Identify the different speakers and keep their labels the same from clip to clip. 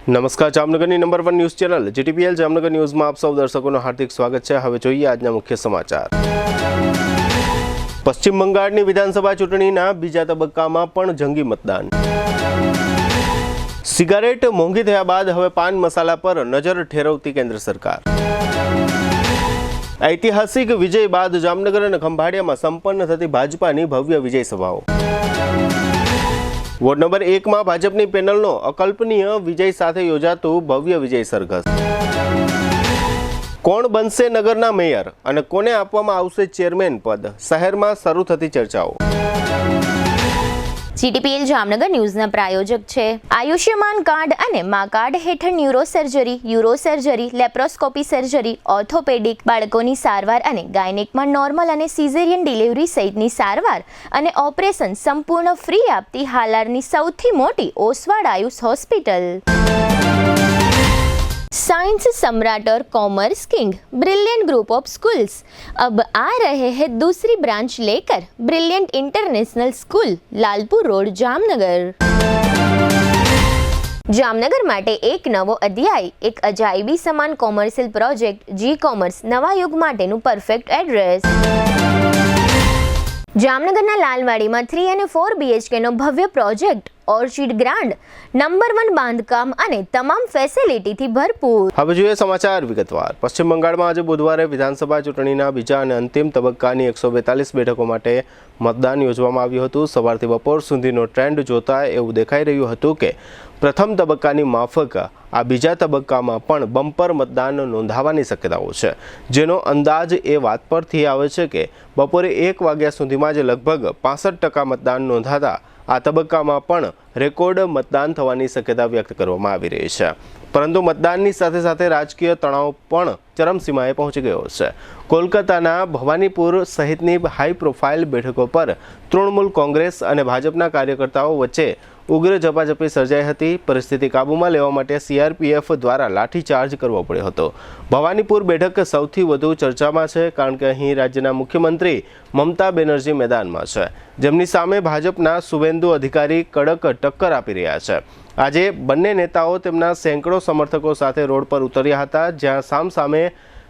Speaker 1: નમસ્કાર, જામનગરની number 1 news channel GTPL Jamnagar ન્યૂઝમાં આપ સૌ દર્શકોનું હાર્દિક સ્વાગત છે। હવે જોઈએ આજના મુખ્ય સમાચાર। પશ્ચિમ બંગાળની વિધાનસભા ચૂંટણીના બીજા તબક્કામાં પણ જંગી મતદાન। સિગારેટ મોંઘી થયા બાદ હવે પાન મસાલા પર નજર ઠેરવતી કેન્દ્ર સરકાર। ઐતિહાસિક વિજય બાદ જામનગર અને ખંભાળિયામાં સંપન્ન થતી ભાજપાની ભવ્ય વિજય સભાઓ। વોર્ડ નંબર 1 માં ભાજપની પેનલનો અકલ્પનીય વિજય સાથે યોજાતું ભવ્ય વિજય સરઘસ। કોણ બનશે નગરના મેયર અને કોને આપવામાં આવશે ચેરમેન પદ, શહેરમાં શરૂ થતી ચર્ચાઓ।
Speaker 2: જીટીપીએલ જામનગર ન્યૂઝના પ્રાયોજક છે આયુષ્યમાન કાર્ડ અને મા કાર્ડ હેઠળ euro surgery, laparoscopy surgery, orthopaedic, બાળકોની સારવાર અને ગાયનેકમાં નોર્મલ અને સિઝેરિયન ડિલિવરી સહિતની સારવાર અને ઓપરેશન સંપૂર્ણ ફ્રી આપતી હાલારની સૌથી મોટી ઓસવાડ આયુષ હોસ્પિટલ। साइंस सम्राट और commerce king brilliant group of schools अब आ रहे हैं दूसरी ब्रांच लेकर। Brilliant international school, Lalpur road, Jamnagar. Jamnagar माटे एक नवो अध्याय, एक अजायबी समान कॉमर्शियल प्रोजेक्ट जी कॉमर्स नवा युग माटेनु परफेक्ट एड्रेस। जामनगरना लालवाड़ीमां 3 અને 4 BHK નો ભવ્ય પ્રોજેક્ટ ઓર્ચિડ ગ્રાન્ડ નંબર 1 બાંધકામ અને તમામ ફેસિલિટીથી ભરપૂર।
Speaker 1: હવે જોઈએ સમાચાર વિગતવાર। પશ્ચિમ બંગાળમાં આજે બુધવારે વિધાનસભા ચૂંટણીના બીજા અને અંતિમ તબક્કાની 142 બેઠકો માટે મતદાન યોજવામાં આવ્યું હતું। સવારથી બપોર સુધીનો ટ્રેન્ડ જોતા એવું દેખાઈ રહ્યું હતું કે પ્રથમ તબક્કાની માફક આ બીજા તબક્કામાં પણ બમ્પર મતદાન નોંધાવાની શક્યતાઓ છે, જેનો અંદાજ એ વાત પરથી આવે છે કે બપોરે 1 વાગ્યા સુધીમાં જ લગભગ 65% મતદાન નોંધાતા આ તબક્કામાં પણ રેકોર્ડ મતદાન થવાની શક્યતા વ્યક્ત કરવામાં આવી રહી છે। પરંતુ મતદાનની સાથે સાથે રાજકીય તણાવ પણ ચરમસીમાએ પહોંચી ગયો છે। કોલકાતાના ભવાનીપુર સહિતની હાઈ પ્રોફાઇલ બેઠકો પર તૃણમૂલ કોંગ્રેસ અને ભાજપના કાર્યકર્તાઓ વચ્ચે ઉગ્ર ઝપાઝપી સર્જાઈ હતી। પરિસ્થિતિ કાબૂમાં લેવા માટે સીઆરપીએફ દ્વારા લાઠીચાર્જ કરવો પડ્યો હતો। ભવાનીપુર બેઠક સૌથી વધુ ચર્ચામાં છે, કારણ કે અહીં રાજ્યના મુખ્યમંત્રી મમતા બેનર્જી મેદાનમાં છે, જેમની સામે ભાજપના શુવેન્દુ અધિકારી કડક ટક્કર આપી રહ્યા છે। આજે બંને નેતાઓ તેમના સેંકડો સમર્થકો સાથે રોડ પર ઉતર્યા હતા, જ્યાં સામસામે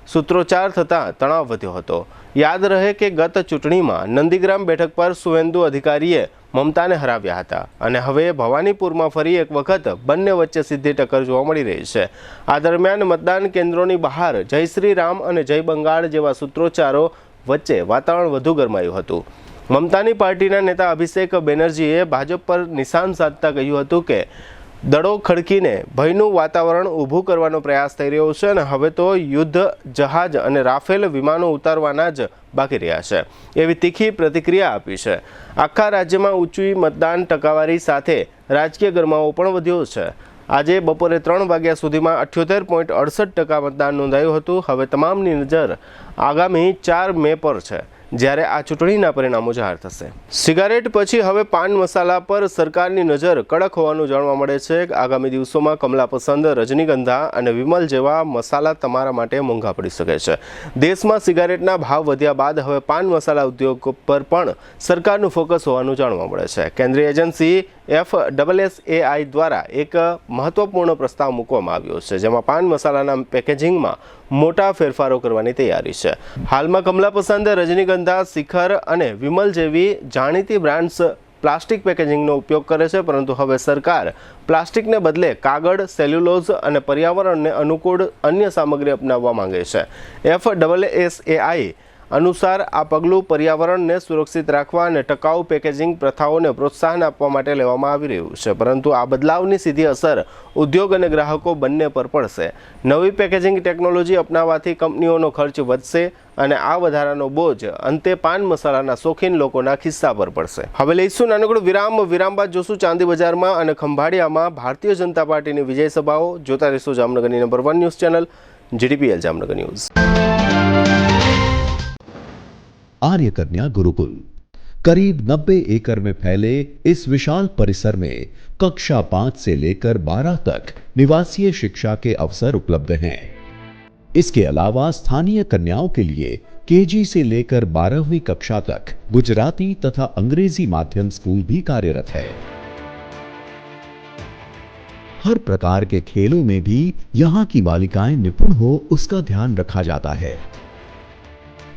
Speaker 1: સૂત્રોચ્ચાર થતાં તણાવ વધ્યો હતો। યાદ રહે કે ગત ચૂંટણીમાં નંદીગ્રામ બેઠક પર શુવેન્દુ અધિકારીએ મમતાને હરાવ્યા હતા અને હવે ભવાનીપુરમાં ફરી એક વખત બંને વચ્ચે સીધી ટક્કર જોવા મળી રહી છે। આ દરમિયાન મતદાન કેન્દ્રોની બહાર જય શ્રી રામ અને જય બંગાળ જેવા સૂત્રોચ્ચારો વચ્ચે વાતાવરણ વધુ ગરમાયું હતું। મમતાની પાર્ટીના નેતા અભિષેક બેનર્જીએ ભાજપ પર નિશાન સાધતા કહ્યું હતું કે દડો ખડકીને ભયનું વાતાવરણ ઊભું કરવાનો પ્રયાસ થઈ રહ્યો છે અને હવે તો યુદ્ધ જહાજ અને રાફેલ વિમાનો ઉતારવાના જ બાકી રહ્યા છે, એવી તીખી પ્રતિક્રિયા આપી છે। આખા રાજ્યમાં ઊંચી મતદાન ટકાવારી સાથે રાજકીય ગરમાવો પણ વધ્યો છે। આજે બપોરે 3 વાગ્યા સુધીમાં 78.68% મતદાન નોંધાયું હતું। હવે તમામની નજર આગામી 4 મે પર છે, જ્યારે આ ચૂંટણીના પરિણામો જાહેર થશે। સિગારેટ પછી હવે પાન મસાલા પર સરકારની નજર કડક હોવાનું જાણવા મળે છે। આગામી દિવસોમાં કમલા પસંદ, રજનીગંધા અને વિમલ જેવા મસાલા તમારા માટે મોંઘા પડી શકે છે। દેશમાં સિગારેટના ભાવ વધ્યા બાદ હવે પાન મસાલા ઉદ્યોગ પર પણ સરકારનું ફોકસ હોવાનું જાણવા મળે છે। કેન્દ્રીય એજન્સી FSSAI દ્વારા એક મહત્વપૂર્ણ પ્રસ્તાવ મૂકવામાં આવ્યો છે, જેમાં પાન મસાલાના પેકેજિંગમાં મોટા ફેરફારો કરવાની તૈયારી છે। હાલમાં કમલા પસંદ, રજનીગંધા, શિખર અને વિમલ જેવી જાણીતી બ્રાન્ડ્સ પ્લાસ્ટિક પેકેજિંગનો ઉપયોગ કરે છે, પરંતુ હવે સરકાર પ્લાસ્ટિકને બદલે કાગળ, સેલ્યુલોઝ અને પર્યાવરણને અનુકૂળ અન્ય સામગ્રી અપનાવવા માંગે છે। FSSAI અનુસાર આ પગલું પર્યાવરણને સુરક્ષિત રાખવા અને ટકાઉ પેકેજિંગ પ્રથાઓને પ્રોત્સાહન આપવા માટે લેવામાં આવી રહ્યું છે, પરંતુ આ બદલાવની સીધી અસર ઉદ્યોગ અને ગ્રાહકો બંને પર પડશે। નવી પેકેજિંગ ટેકનોલોજી અપનાવવાથી કંપનીઓનો ખર્ચ વધશે અને આ વધારાનો બોજ અંતે પાન મસાલાના શોખીન લોકોના ખિસ્સા પર પડશે। હવે લઈશું નાનકડો વિરામ બાદ જોશું ચાંદી બજારમાં અને ખંભાળિયામાં ભારતીય જનતા પાર્ટીની વિજય સભાઓ। જોતા રહીશું જામનગરની number 1 news channel GTPL Jamnagar news.
Speaker 3: Arya Kanya Gurukul करीब 90 एकड़ में फैले इस विशाल परिसर में कक्षा 5 से लेकर 12 तक निवासीय शिक्षा के अवसर उपलब्ध हैं। इसके अलावा स्थानीय कन्याओं के लिए केजी से लेकर 12वीं कक्षा तक गुजराती तथा अंग्रेजी माध्यम स्कूल भी कार्यरत है। हर प्रकार के खेलों में भी यहाँ की बालिकाएं निपुण हो उसका ध्यान रखा जाता है।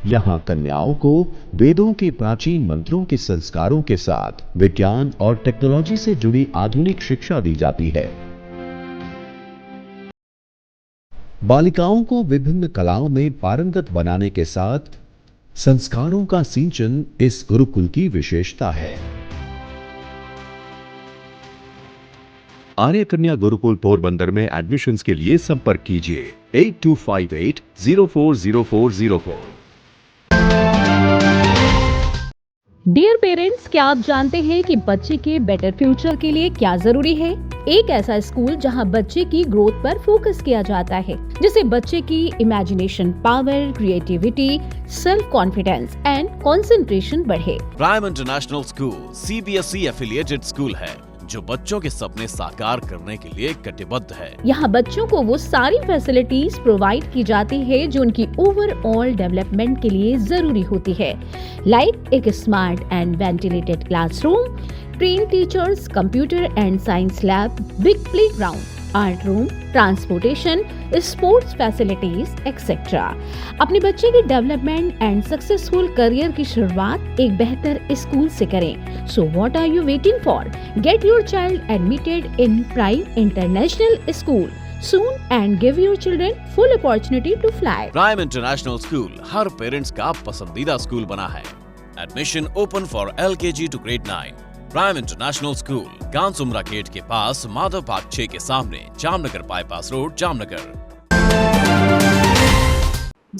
Speaker 3: यहाँ कन्याओं को वेदों के प्राचीन मंत्रों के संस्कारों के साथ विज्ञान और टेक्नोलॉजी से जुड़ी आधुनिक शिक्षा दी जाती है। बालिकाओं को विभिन्न कलाओं में पारंगत बनाने के साथ संस्कारों का सिंचन इस गुरुकुल की विशेषता है। आर्य कन्या गुरुकुल पोरबंदर में एडमिशन्स के लिए संपर्क कीजिए 8258040404।
Speaker 4: डियर पेरेंट्स, क्या आप जानते हैं कि बच्चे के बेटर फ्यूचर के लिए क्या जरूरी है? एक ऐसा स्कूल जहां बच्चे की ग्रोथ पर फोकस किया जाता है, जिससे बच्चे की imagination power, creativity, self confidence and concentration बढ़े।
Speaker 5: Prime International School CBSE affiliated school है जो बच्चों के सपने साकार करने के लिए कटिबद्ध है।
Speaker 4: यहाँ बच्चों को वो सारी फैसिलिटीज प्रोवाइड की जाती है जो उनकी ओवरऑल डेवलपमेंट के लिए जरूरी होती है, लाइक एक smart and ventilated classroom, train teachers, computer and science lab, big playground, art room, transportation, sports facilities etcetera. अपने बच्चे की डेवलपमेंट एंड सक्सेसफुल करियर की शुरुआत एक बेहतर स्कूल से करें। So what are you waiting for? Get your child admitted in Prime International School soon and give your children full opportunity to fly.
Speaker 5: Prime International School हर parents का पसंदीदा school बना है। Admission open for LKG to grade 9। Prime International School Kansumra gate के पास, Madhav park 6 के सामने, Jamnagar bypass road, Jamnagar.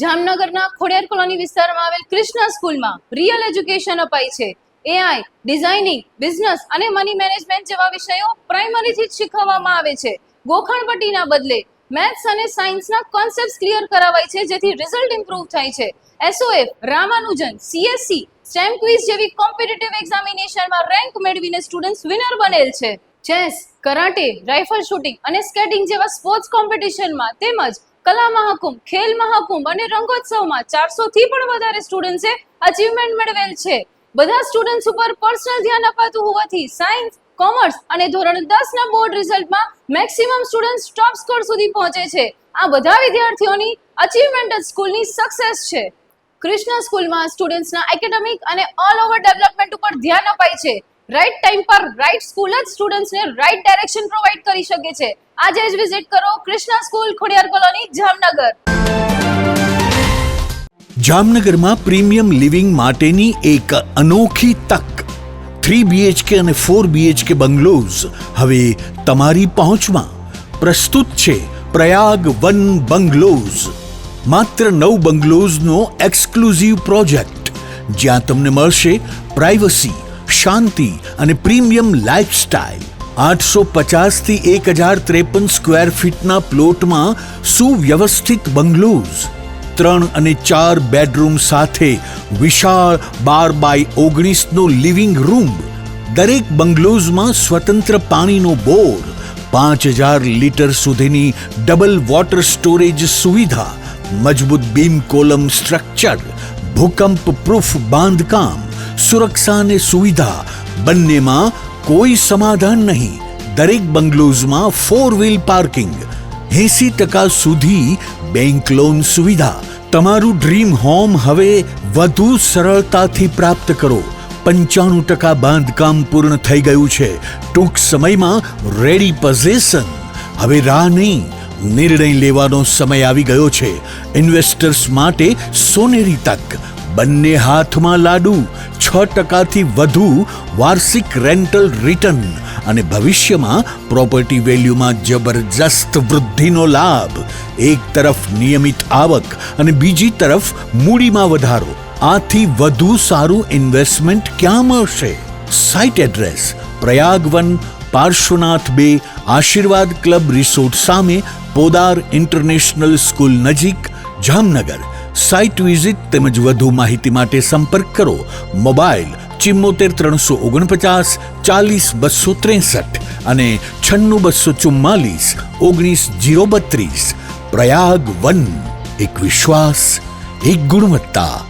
Speaker 6: જામનગરના ખોડિયાર કોલોની વિસ્તારમાં આવેલ કૃષ્ણા સ્કૂલમાં રિયલ એજ્યુકેશન અપાય છે। AI, ડિઝાઇનિંગ, બિઝનેસ અને મની મેનેજમેન્ટ જેવા વિષયો પ્રાઇમરીથી જ શીખવવામાં આવે છે। ગોખણપટ્ટીના બદલે મેથ્સ અને સાયન્સના કોન્સેપ્ટ્સ ક્લિયર કરાવાય છે, જેથી રિઝલ્ટ ઇમ્પ્રૂવ થાય છે। SOF, Ramanujan, CSC, stem quiz જેવી કોમ્પિટિટિવ એક્ઝામિનેશનમાં રેન્ક મેળવીને સ્ટુડન્ટ્સ વિનર બનેલ છે। ચેસ, કરાટે, રાઇફલ શૂટિંગ અને સ્કેટિંગ જેવા સ્પોર્ટ્સ કોમ્પિટિશનમાં તેમજ કલા મહાકુંભ, ખેલ મહાકુંભ અને રંગોત્સવમાં 400 થી પણ વધારે સ્ટુડન્ટ્સે અચીવમેન્ટ મેળવેલ છે। બધા સ્ટુડન્ટ્સ ઉપર પર્સનલ ધ્યાન અપાતું હોવાથી સાયન્સ, કોમર્સ અને ધોરણ 10 ના બોર્ડ રિઝલ્ટમાં મેક્સિમમ સ્ટુડન્ટ્સ ટોપ સ્કોર સુધી પહોંચે છે। આ બધા વિદ્યાર્થીઓની અચીવમેન્ટ જ સ્કૂલની સક્સેસ છે। કૃષ્ણા સ્કૂલમાં સ્ટુડન્ટ્સના એકેડેમિક અને ઓલ ઓવર ડેવલપમેન્ટ ઉપર ધ્યાન અપાય છે। રાઈટ ટાઈમ પર રાઈટ સ્કૂલ જ સ્ટુડન્ટ્સને રાઈટ ડાયરેક્શન પ્રોવાઈડ કરી શકે છે। આજે જ વિઝિટ કરો કૃષ્ણા સ્કૂલ, ખોડિયાર કોલોની, જામનગર।
Speaker 7: જામનગરમાં પ્રીમિયમ લિવિંગ માટેની એક અનોખી તક 3 BHK અને 4 BHK બંગલોઝ હવે તમારી પહોંચમાં। પ્રસ્તુત છે પ્રયાગ વન બંગલોઝ, માત્ર 9 બંગલોઝનો એક્સક્લુઝિવ પ્રોજેક્ટ, જ્યાં તમને મળશે પ્રાઇવસી, શાંતિ અને પ્રીમિયમ લાઇફસ્ટાઇલ। 850 થી 1053 સ્ક્વેર ફીટના પ્લોટમાં સુવ્યવસ્થિત બંગલોઝ, 3 અને 4 બેડરૂમ સાથે વિશાળ 12x19નો લિવિંગ રૂમ, દરેક બંગલોઝમાં સ્વતંત્ર પાણીનો બોર, 5000 લીટર સુધીની ડબલ વોટર સ્ટોરેજ સુવિધા, મજબૂત બીમ કોલમ સ્ટ્રક્ચર, ભૂકંપ પ્રૂફ બાંધકામ, સુરક્ષા અને સુવિધા બંનેમાં કોઈ સમાધાન નહીં। દરેક બંગલોઝમાં 4 વ્હીલ પાર્કિંગ, 80% સુધી બેંક લોન સુવિધા। તમારું ડ્રીમ હોમ હવે વધુ સરળતાથી પ્રાપ્ત કરો। 95% બાંધકામ પૂર્ણ થઈ ગયું છે। ટૂંક સમયમાં રેડી પોઝેશન। હવે રાહ નહીં, નિર્ણય લેવાનો સમય આવી ગયો છે। ઇન્વેસ્ટર્સ માટે સોનેરી તક, બંને હાથમાં લાડુ, 6% થી વધુ વાર્ષિક રેન્ટલ રિટર્ન અને ભવિષ્યમાં પ્રોપર્ટી વેલ્યુમાં જબરજસ્ત વૃદ્ધિનો લાભ। એક તરફ નિયમિત આવક અને બીજી તરફ મૂડીમાં વધારો। આથી વધુ સારું ઇન્વેસ્ટમેન્ટ ક્યાં મળશે? Site address Prayag one, Parshvanath 2, આશીર્વાદ ક્લબ રિસોર્ટ સામે, પોદાર ઇન્ટરનેશનલ સ્કૂલ નજીક, જામનગર। સાઇટ વિઝિટ તેમજ વધુ માહિતી માટે સંપર્ક કરો। મોબાઈલ 74 349 40 263 અને 96 244 19 032। પ્રયાગ વન, એક વિશ્વાસ, એક ગુણવત્તા,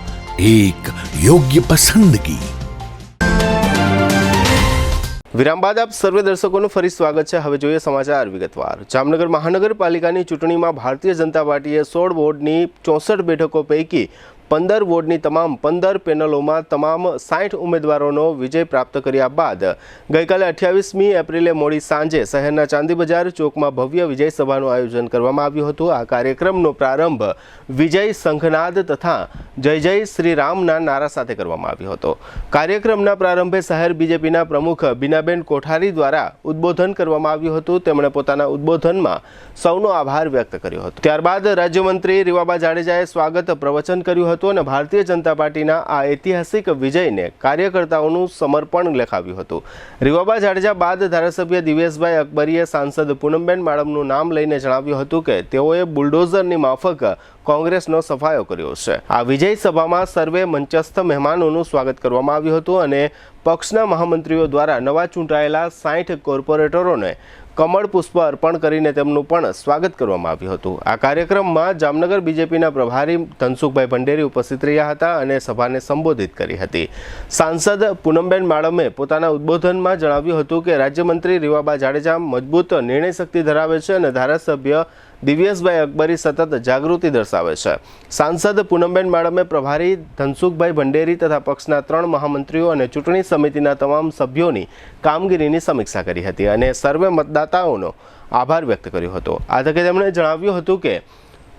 Speaker 7: એક યોગ્ય પસંદગી।
Speaker 1: વિરામ બાદ આપ સર્વે દર્શકોનું ફરી સ્વાગત છે. હવે જોઈએ સમાચાર વિગતવાર. જામનગર મહાનગરપાલિકાની ચૂંટણીમાં ભારતીય જનતા પાર્ટીએ 16 વોર્ડની 64 બેઠકો પૈકી 15 વોર્ડની તમામ 15 પેનલોમાં તમામ 60 ઉમેદવારોનો વિજય પ્રાપ્ત કર્યા બાદ ગઈકાલે 28મી એપ્રિલે મોડી સાંજે શહેરના ચાંદી બજાર ચોકમાં ભવ્ય વિજય સભાનું આયોજન કરવામાં આવ્યું હતું. આ કાર્યક્રમનો પ્રારંભ વિજય સંઘનાદ તથા જય જય શ્રી રામના નારા સાથે કરવામાં આવ્યો હતો. કાર્યક્રમના પ્રારંભે શહેર બીજેપીના પ્રમુખ બીનાબેન કોઠારી દ્વારા ઉદ્બોધન કરવામાં આવ્યું હતું. તેમણે પોતાના ઉદ્બોધનમાં સૌનો આભાર વ્યક્ત કર્યો હતો. ત્યારબાદ રાજ્યમંત્રી રીવાબા જાડેજાએ સ્વાગત પ્રવચન કર્યું હતું અને ભારતીય જનતા પાર્ટીના આ ઐતિહાસિક વિજયને કાર્યકર્તાઓનું સમર્પણ લેખાવ્યું હતું. રીવાબા જાડેજા બાદ ધારાસભ્ય દિવેશભાઈ અકબરીએ સાંસદ પૂનમબેન માડમનું નામ લઈને જણાવ્યું હતું કે તેઓએ બુલડોઝરની માફક કોંગ્રેસનો સફાયો કર્યો છે. આ વિજય સભામાં સર્વે મંચસ્થ મહેમાનોનું સ્વાગત કરવામાં આવ્યું હતું અને પક્ષના મહામંત્રીઓ દ્વારા નવા ચૂંટાયેલા 60 કોર્પોરેટરોને કમળ પુષ્પ અર્પણ કરીને તેમનું પણ સ્વાગત કરવામાં આવ્યું હતું. આ કાર્યક્રમમાં જામનગર બીજેપીના પ્રભારી ધનસુખભાઈ ભંડેરી ઉપસ્થિત રહ્યા હતા અને સભાને સંબોધિત કરી હતી. સાંસદ પૂનમબેન માડમે પોતાના ઉદ્બોધનમાં જણાવ્યું હતું કે રાજ્યમંત્રી રીવાબા જાડેજા મજબૂત નિર્ણય શક્તિ ધરાવે છે અને ધારાસભ્ય દિવ્યેશભાઈ અકબરી સતત જાગૃતિ દર્શાવે છે. સાંસદ પૂનમબેન માડમે પ્રભારી ધનસુખભાઈ ભંડેરી તથા પક્ષના 3 મહામંત્રીઓ અને ચૂંટણી સમિતિના તમામ સભ્યોની કામગીરીની સમીક્ષા કરી હતી અને સર્વે મતદાતાઓનો આભાર વ્યક્ત કર્યો હતો. આ તકે તેમણે જણાવ્યું હતું કે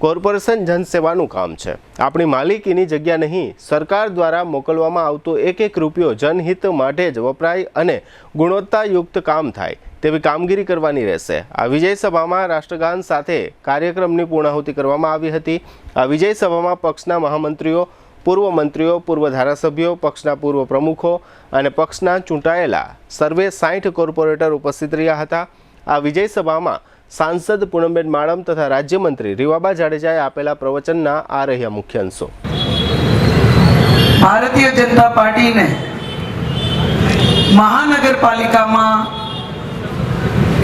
Speaker 1: કોર્પોરેશન જનસેવાનું કામ છે. આપણી માલિકીની જગ્યા નહીં. સરકાર દ્વારા મોકલવામાં આવતો એક રૂપિયો જનહિત માટે જ વપરાય અને ગુણવત્તાયુક્ત કામ થાય તેવી કામગીરી કરવાની રહેશે. આ વિજય સભામાં રાષ્ટ્રગાન સાથે કાર્યક્રમની પૂર્ણાહુતિ કરવામાં આવી હતી. આ વિજય સભામાં પક્ષના મહામંત્રીઓ, પૂર્વ મંત્રીઓ, પૂર્વ ધારાસભ્યો, પક્ષના પૂર્વ પ્રમુખો અને પક્ષના ચૂંટાયેલા સર્વે 60 કોર્પોરેટર ઉપસ્થિત રહ્યા હતા. આ વિજય સભામાં સાંસદ પૂનમબેન માડમ તથા રાજ્યમંત્રી રીવાબા જાડેજાએ આપેલા પ્રવચનના આ રહ્યા મુખ્ય અંશો.
Speaker 8: ભારતીય જનતા પાર્ટીને મહાનગરપાલિકામાં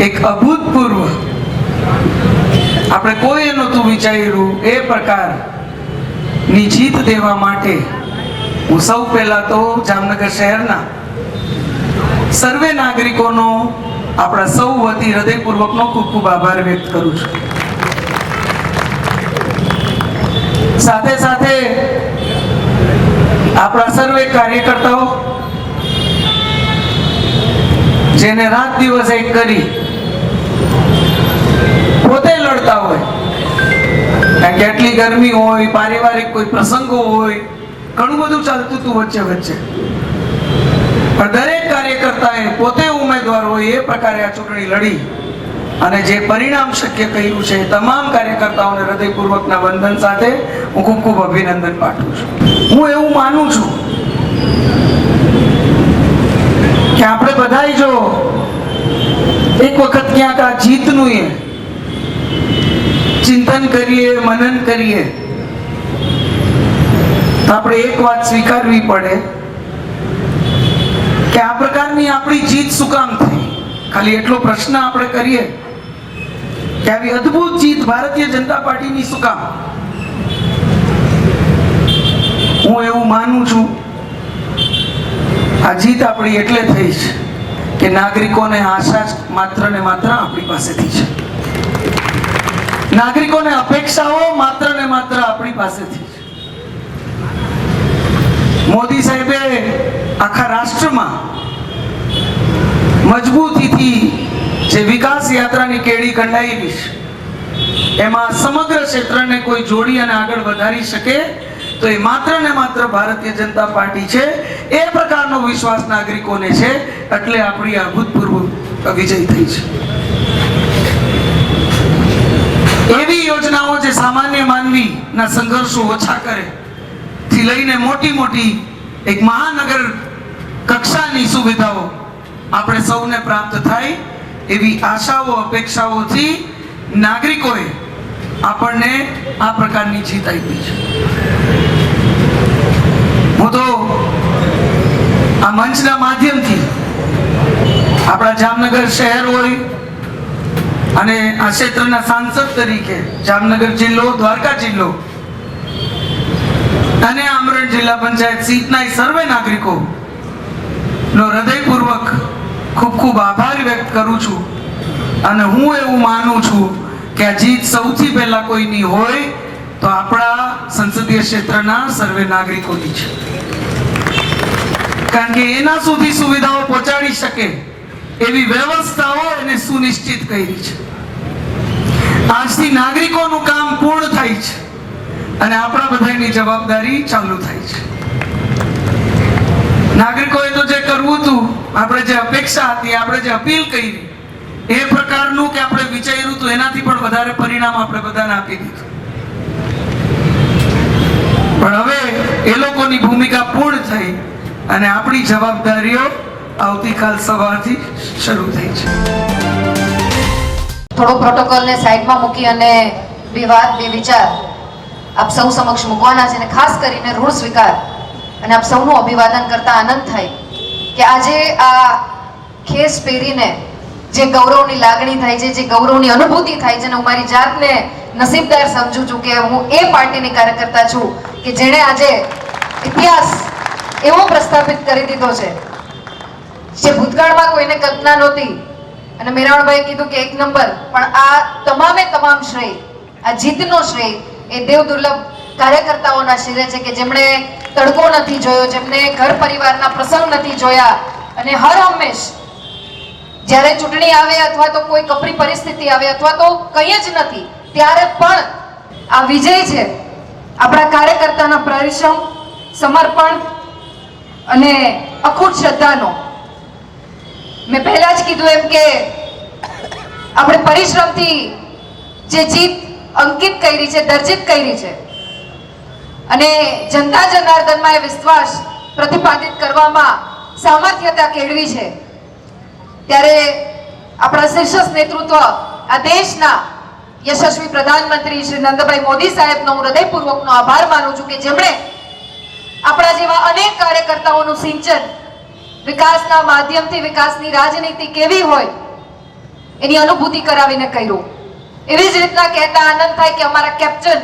Speaker 8: એક અભૂતપૂર્વ, આપણે કોઈ નહોતું વિચાર્યું એ પ્રકારની જીત દેવા માટે હું સૌ પહેલા તો જામનગર શહેરના સર્વે નાગરિકોનો આપણા સૌ વતી હૃદયપૂર્વકનો ખૂબ ખૂબ આભાર વ્યક્ત કરું છું. સાથે સાથે આપણા સર્વે કાર્યકર્તાઓ જેને રાત દિવસ એક કરી પોતે લડતા હોય, કારણ કે આટલી ગરમી હોય, પારિવારિક કોઈ પ્રસંગો હોય, ઘણું બધું ચાલતું હતું વચ્ચે વચ્ચે, પણ દરેક કાર્યકર્તાએ પોતે ઉમેદવાર હોય એ પ્રકારે આ ચૂંટણી લડી અને જે પરિણામ શક્ય કર્યું છે તમામ કાર્યકર્તાઓને હૃદયપૂર્વકના વંદન સાથે હું ખૂબ ખૂબ અભિનંદન પાઠવું છું. હું એવું માનું છું કે આપણે બધાય જો એક વખત ક્યાંક આ જીતનું ચિંતન કરીએ, મનન કરીએ, તો આપણે એક વાત સ્વીકારવી પડે કે આ પ્રકારની આપણી જીત શું કામ થઈ. ખાલી એટલો પ્રશ્ન આપણે કરીએ કે આવી અદ્ભુત જીત ભારતીય જનતા પાર્ટીની શું કામ. હું એવું માનું છું આ જીત આપણી એટલે થઈ છે કે નાગરિકોને આશા માત્ર ને માત્ર આપણી પાસેથી છે. નાગરિકોને અપેક્ષાઓ માત્ર ને માત્ર આપણી પાસેથી છે. મોદી સાહેબે આખા રાષ્ટ્રમાં મજબૂતીથી જે વિકાસ યાત્રાની કેડી કંડાયેલી છે એમાં સમગ્ર ક્ષેત્રને કોઈ જોડી અને આગળ વધારી શકે તો એ માત્ર ને માત્ર ભારતીય જનતા પાર્ટી છે. એ પ્રકારનો વિશ્વાસ નાગરિકોને છે, એટલે આપણી આ અભૂતપૂર્વ વિજય થઈ છે. એવી યોજનાઓ જે સામાન્ય માનવીના સંઘર્ષો ઓછા કરે થી લઈને મોટી મોટી એક મહાનગર કક્ષાની સુવિધાઓ આપણે સૌને પ્રાપ્ત થાય એવી આશાઓ, અપેક્ષાઓથી નાગરિકોએ આપણને આ પ્રકારની જીત આપી છે. હું તો આ મંચના માધ્યમથી આપણા જામનગર શહેર હોય અને આ ક્ષેત્રના સાંસદ તરીકે જામનગર જિલ્લો, દ્વારકા જિલ્લો અને આમરણ જિલ્લા પંચાયત સીટના સર્વે નાગરિકો નો હૃદયપૂર્વક ખૂબ ખૂબ આભાર વ્યક્ત કરું છું અને હું એવું માનું છું કે આ જીત સૌથી પહેલા કોઈની હોય તો આપણા સંસદીય ક્ષેત્રના સર્વે નાગરિકોની છે, કારણ કે એના સુધી સુવિધાઓ પહોંચાડી શકે એવી વ્યવસ્થાઓ એને સુનિશ્ચિત કરી છે. આજથી નાગરિકોનું કામ પૂર્ણ થાય છે અને આપણા બધાની જવાબદારી ચાલુ થાય છે. નાગરિકોએ તો જે કરવું હતું, આપણે જે અપેક્ષા હતી, આપણે જે અપીલ કરી, એ પ્રકારનું કે આપણે વિચાર્યું હતું એનાથી પણ વધારે પરિણામ આપણે બધાને આપી દીધું. પણ હવે એ લોકોની ભૂમિકા પૂર્ણ થઈ અને આપણી જવાબદારીઓ આવતીકાલ સવારથી શરૂ થઈ છે.
Speaker 9: થોડો પ્રોટોકોલને સાઈડમાં મૂકી અને બે વિચાર આપ સૌ સમક્ષ મૂકવાના છે, અને ખાસ કરીને ઋણ સ્વીકાર અને આપ સૌનું અભિવાદન કરતા આનંદ થાય કે આજે આ ખેસ પહેરીને જે ગૌરવની લાગણી થાય છે, જે ગૌરવની અનુભૂતિ થાય છે, અને હું મારી જાતને નસીબદાર સમજુ છું કે હું એ પાર્ટીની કાર્યકર્તા છું કે જેણે આજે ઇતિહાસ એવો પ્રસ્થાપિત કરી દીધો છે જે ભૂતકાળમાં કોઈને કલ્પના નહોતી. અને મેરાણભાઈએ કીધું કે 1 નંબર, પણ આ તમામે તમામ શ્રેય, આ જીતનો શ્રેય એ દેવ દુર્લભ કાર્યકર્તાઓના શિરે છે કે જેમણે તડકો નથી જોયો, જેમને ઘર પરિવારના પ્રસંગ નથી જોયા, અને હર હંમેશ જ્યારે ચૂંટણી આવે અથવા તો કોઈ કપરી પરિસ્થિતિ આવે અથવા તો કંઈ જ નથી, ત્યારે પણ આ વિજય છે આપણા કાર્યકર્તાના પરિશ્રમ, સમર્પણ અને અખૂટ શ્રદ્ધાનો. મેં પહેલા જ કીધું એમ કે આપણે પરિશ્રમથી જે જીત અંકિત કરી છે, દર્જિત કરી છે, અને જનતા જનાર્દનમાં એ વિશ્વાસ પ્રતિપાદિત કરવામાં સામર્થ્યતા કેળવી છે, ત્યારે આપણા શીર્ષ નેતૃત્વ, આ દેશના યશસ્વી પ્રધાનમંત્રી શ્રી નરેન્દ્રભાઈ મોદી સાહેબનો હું હૃદયપૂર્વકનો આભાર માનું છું કે જેમણે આપણા જેવા અનેક કાર્યકર્તાઓનું સિંચન વિકાસના માધ્યમથી, વિકાસની રાજનીતિ કેવી હોય એની અનુભૂતિ કરાવીને કર્યું. એવી જ રીતના કહેતા આનંદ થાય કે અમારા કેપ્ટન